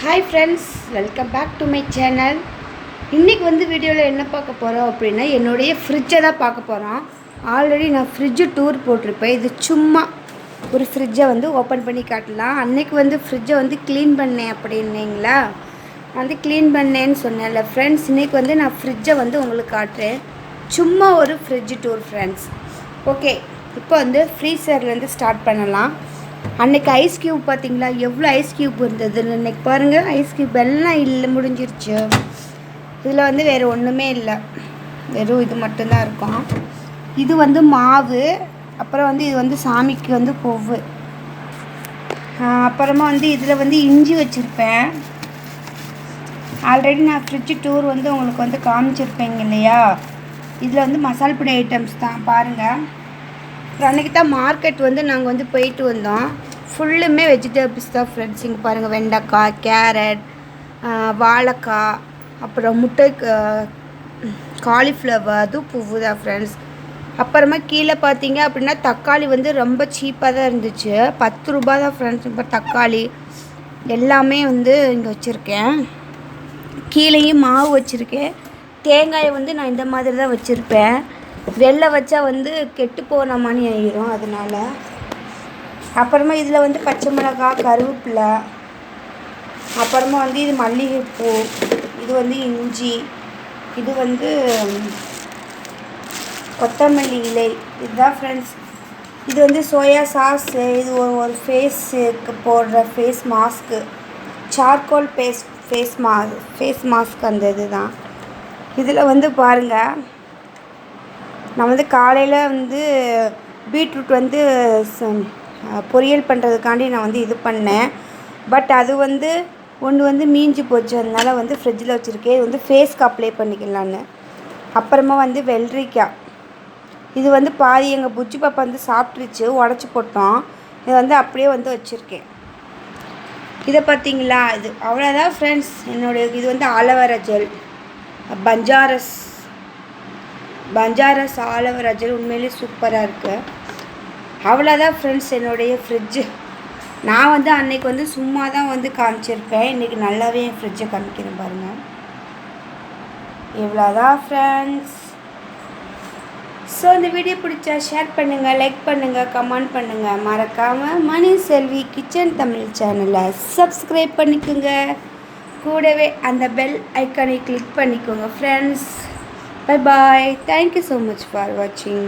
Hi friends, welcome back to my channel. இன்றைக்கி வந்து வீடியோவில் என்ன பார்க்க போகிறோம் அப்படின்னா, என்னுடைய ஃப்ரிட்ஜை தான் பார்க்க போகிறோம். ஆல்ரெடி நான் ஃப்ரிட்ஜு டூர் போட்டிருப்பேன். இது சும்மா ஒரு ஃப்ரிட்ஜை வந்து ஓப்பன் பண்ணி காட்டலாம். அன்றைக்கி வந்து ஃப்ரிட்ஜை வந்து க்ளீன் பண்ணேன் அப்படின்னீங்களா, வந்து க்ளீன் பண்ணேன்னு சொன்னேன்ல ஃப்ரெண்ட்ஸ். இன்றைக்கி வந்து நான் ஃப்ரிட்ஜை வந்து உங்களுக்கு காட்டுறேன். சும்மா ஒரு ஃப்ரிட்ஜ் டூர் ஃப்ரெண்ட்ஸ். ஓகே, இப்போ வந்து ஃப்ரீசர்லேருந்து ஸ்டார்ட் பண்ணலாம். அன்றைக்கி ஐஸ் க்யூப் பார்த்திங்களா, எவ்வளோ ஐஸ் க்யூப் இருந்ததுன்னு. இன்றைக்கி பாருங்கள், ஐஸ் க்யூப் எல்லாம் இல்லை, முடிஞ்சிருச்சு. இதில் வந்து வேறு ஒன்றுமே இல்லை, வெறும் இது மட்டும்தான் இருக்கும். இது வந்து மாவு, அப்புறம் வந்து இது வந்து சாமிக்கு வந்து பூவு. அப்புறமா வந்து இதில் வந்து இஞ்சி வச்சுருப்பேன். ஆல்ரெடி நான் ஃப்ரிட்ஜ் டூர் வந்து உங்களுக்கு வந்து காமிச்சிருப்பேங்க இல்லையா. இதில் வந்து மசால் பொடி ஐட்டம்ஸ் தான் பாருங்கள். அன்றைக்கி தான் மார்க்கெட் வந்து நாங்கள் வந்து போயிட்டு வந்தோம். ஃபுல்லுமே வெஜிடபிள்ஸ் தான் ஃப்ரெண்ட்ஸ். இங்கே பாருங்கள், வெண்டைக்காய், கேரட், வாழைக்காய், அப்புறம் முட்டை, காலிஃப்ளவர், அதுவும் பூவு தான் ஃப்ரெண்ட்ஸ். அப்புறமா கீழே பார்த்தீங்க அப்படின்னா தக்காளி வந்து ரொம்ப சீப்பாக தான் இருந்துச்சு. 10 ரூபா தான் ஃப்ரெண்ட்ஸ். இப்போ தக்காளி எல்லாமே வந்து இங்கே வச்சுருக்கேன். கீழேயும் மாவு வச்சுருக்கேன். தேங்காயை வந்து நான் இந்த மாதிரி தான் வச்சுருப்பேன். வெளில வச்சா வந்து கெட்டு போன மாதிரி ஆகிரும், அதனால். அப்புறமா இதில் வந்து பச்சை மிளகாய், கருவேப்பிலை, அப்புறமா வந்து இது மல்லிகைப்பூ, இது வந்து இஞ்சி, இது வந்து கொத்தமல்லி இலை, இதுதான் ஃப்ரெண்ட்ஸ். இது வந்து சோயா சாஸு, இது ஒரு ஃபேஸுக்கு போடுற face mask, charcoal face mask, அந்த இது தான். இதில் வந்து பாருங்கள், நான் வந்து காலையில் வந்து பீட்ரூட் வந்து பொரியல் பண்ணுறதுக்காண்டி நான் வந்து இது பண்ணேன். பட் அது வந்து ஒன்று வந்து மீஞ்சு போச்சு, அதனால் வந்து ஃப்ரிட்ஜில் வச்சுருக்கேன். இது வந்து ஃபேஸ்க்கு அப்ளை பண்ணிக்கலான்னு. அப்புறமா வந்து வெள்ளரிக்காய், இது வந்து பாதி எங்கள் புஜ்ஜி பாப்பா வந்து சாப்பிட்ருச்சு, உடச்சி போட்டோம். இது வந்து அப்படியே வந்து வச்சுருக்கேன். இதை பார்த்தீங்களா, இது அவ்வளோதான் ஃப்ரெண்ட்ஸ். என்னுடைய இது வந்து ஆலோவேரா ஜெல், பஞ்சாரஸ் ஆலோவேரா ஜெல், உண்மையிலே சூப்பராக இருக்குது. அவ்வளோதான் ஃப்ரெண்ட்ஸ் என்னுடைய ஃப்ரிட்ஜு. நான் வந்து அன்றைக்கி வந்து சும்மா தான் வந்து காமிச்சிருப்பேன். இன்றைக்கி நல்லாவே என் ஃப்ரிட்ஜை காமிக்கிறேன் பாருங்கள். இவ்வளோதான் ஃப்ரெண்ட்ஸ். ஸோ இந்த வீடியோ பிடிச்சா ஷேர் பண்ணுங்கள், லைக் பண்ணுங்கள், கமெண்ட் பண்ணுங்கள். மறக்காமல் மணி செல்வி கிச்சன் தமிழ் சேனலை சப்ஸ்கிரைப் பண்ணிக்கோங்க. கூடவே அந்த பெல் ஐக்கானை கிளிக் பண்ணிக்கோங்க friends. Bye bye. Thank you so much for watching.